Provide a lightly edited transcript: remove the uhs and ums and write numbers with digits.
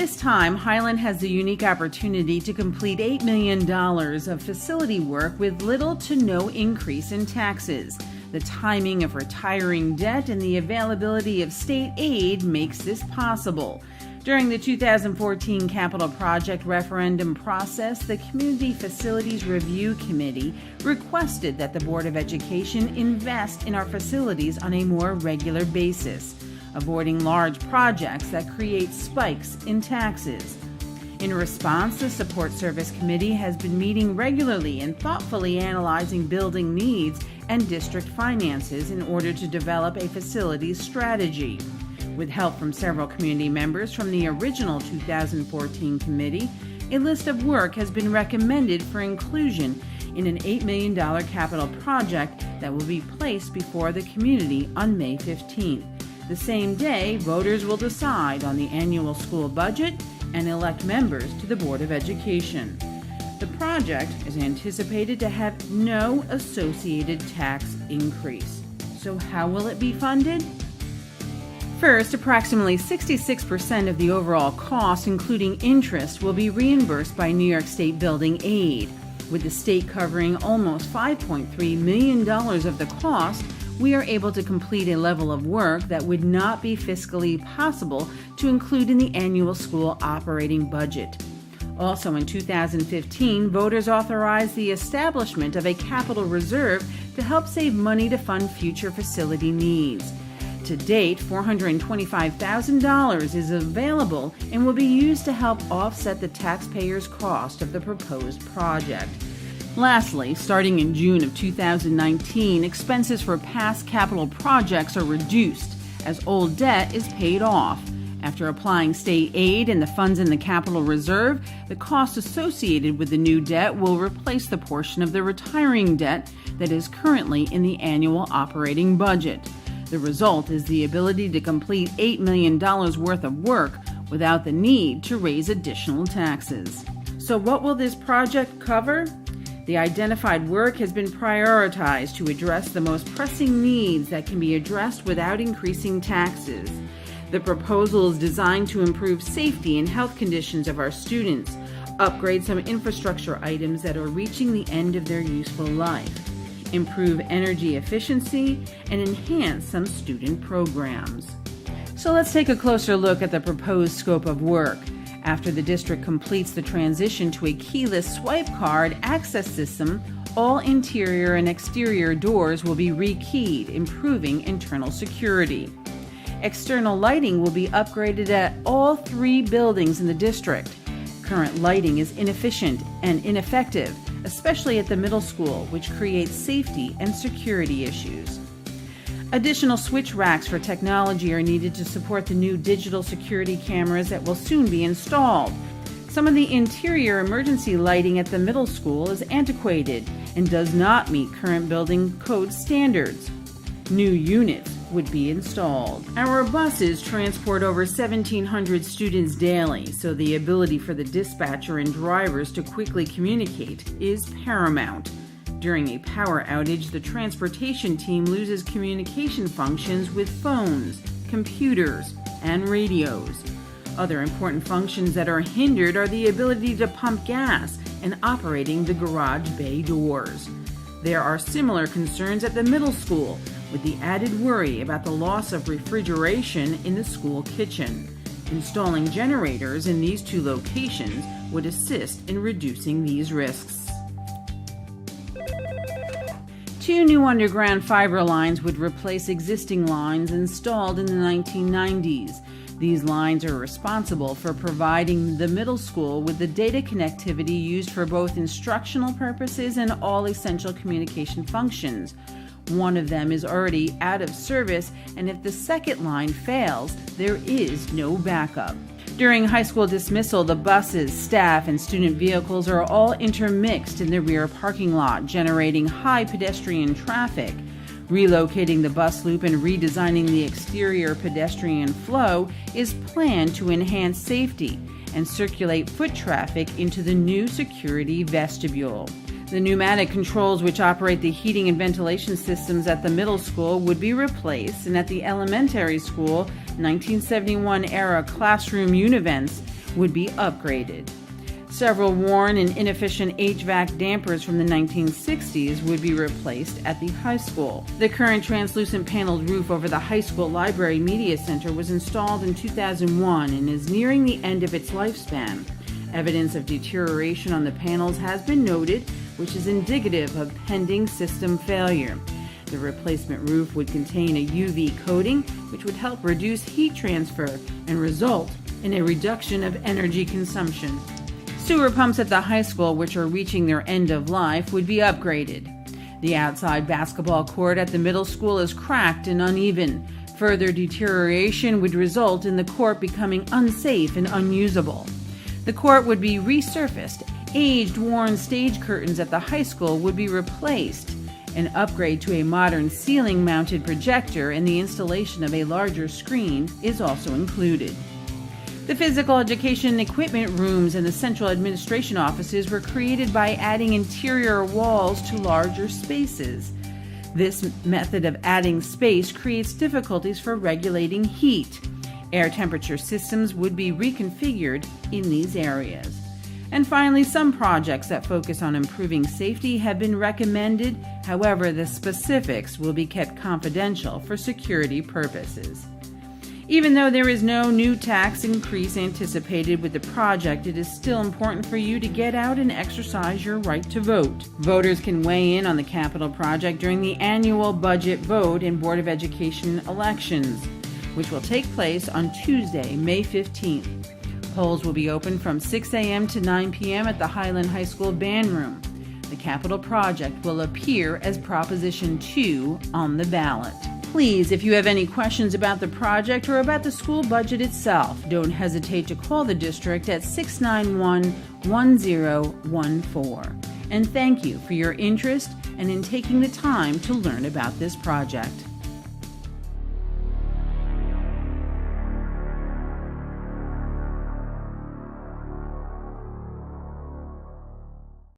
this time, Highland has the unique opportunity to complete $8 million of facility work with little to no increase in taxes. The timing of retiring debt and the availability of state aid makes this possible. During the 2014 capital project referendum process, the Community Facilities Review Committee requested that the Board of Education invest in our facilities on a more regular basis, avoiding large projects that create spikes in taxes. In response, the Support Service Committee has been meeting regularly and thoughtfully analyzing building needs and district finances in order to develop a facilities strategy. With help from several community members from the original 2014 committee, a list of work has been recommended for inclusion in an $8 million capital project that will be placed before the community on May 15th. The same day, voters will decide on the annual school budget and elect members to the Board of Education. The project is anticipated to have no associated tax increase. So how will it be funded? First, approximately 66% of the overall cost, including interest, will be reimbursed by New York State Building Aid. With the state covering almost $5.3 million of the cost, we are able to complete a level of work that would not be fiscally possible to include in the annual school operating budget. Also in 2015, voters authorized the establishment of a capital reserve to help save money to fund future facility needs. To date, $425,000 is available and will be used to help offset the taxpayers' cost of the proposed project. Lastly, starting in June of 2019, expenses for past capital projects are reduced as old debt is paid off. After applying state aid and the funds in the capital reserve, the cost associated with the new debt will replace the portion of the retiring debt that is currently in the annual operating budget. The result is the ability to complete $8 million worth of work without the need to raise additional taxes. So what will this project cover? The identified work has been prioritized to address the most pressing needs that can be addressed without increasing taxes. The proposal is designed to improve safety and health conditions of our students, upgrade some infrastructure items that are reaching the end of their useful life, improve energy efficiency, and enhance some student programs. So let's take a closer look at the proposed scope of work. After the district completes the transition to a keyless swipe card access system, all interior and exterior doors will be rekeyed, improving internal security. External lighting will be upgraded at all 3 buildings in the district. Current lighting is inefficient and ineffective, especially at the middle school, which creates safety and security issues. Additional switch racks for technology are needed to support the new digital security cameras that will soon be installed. Some of the interior emergency lighting at the middle school is antiquated and does not meet current building code standards. New units would be installed. Our buses transport over 1,700 students daily, so the ability for the dispatcher and drivers to quickly communicate is paramount. During a power outage, the transportation team loses communication functions with phones, computers, and radios. Other important functions that are hindered are the ability to pump gas and operating the garage bay doors. There are similar concerns at the middle school, with the added worry about the loss of refrigeration in the school kitchen. Installing generators in these 2 locations would assist in reducing these risks. 2 new underground fiber lines would replace existing lines installed in the 1990s. These lines are responsible for providing the middle school with the data connectivity used for both instructional purposes and all essential communication functions. One of them is already out of service, and if the second line fails, there is no backup. During high school dismissal, the buses, staff, and student vehicles are all intermixed in the rear parking lot, generating high pedestrian traffic. Relocating the bus loop and redesigning the exterior pedestrian flow is planned to enhance safety and circulate foot traffic into the new security vestibule. The pneumatic controls which operate the heating and ventilation systems at the middle school would be replaced, and at the elementary school, 1971-era classroom univents would be upgraded. Several worn and inefficient HVAC dampers from the 1960s would be replaced at the high school. The current translucent paneled roof over the high school library media center was installed in 2001 and is nearing the end of its lifespan. Evidence of deterioration on the panels has been noted, which is indicative of pending system failure. The replacement roof would contain a UV coating, which would help reduce heat transfer and result in a reduction of energy consumption. Sewer pumps at the high school, which are reaching their end of life, would be upgraded. The outside basketball court at the middle school is cracked and uneven. Further deterioration would result in the court becoming unsafe and unusable. The court would be resurfaced. Aged, worn stage curtains at the high school would be replaced. An upgrade to a modern ceiling-mounted projector and the installation of a larger screen is also included. The physical education equipment rooms and the central administration offices were created by adding interior walls to larger spaces. This method of adding space creates difficulties for regulating heat. Air temperature systems would be reconfigured in these areas. And finally, some projects that focus on improving safety have been recommended. However, the specifics will be kept confidential for security purposes. Even though there is no new tax increase anticipated with the project, it is still important for you to get out and exercise your right to vote. Voters can weigh in on the capital project during the annual budget vote and Board of Education elections, which will take place on Tuesday, May 15th. Polls will be open from 6 a.m. to 9 p.m. at the Highland High School band room. The capital project will appear as Proposition 2 on the ballot. Please, if you have any questions about the project or about the school budget itself, don't hesitate to call the district at 691-1014. And thank you for your interest and in taking the time to learn about this project.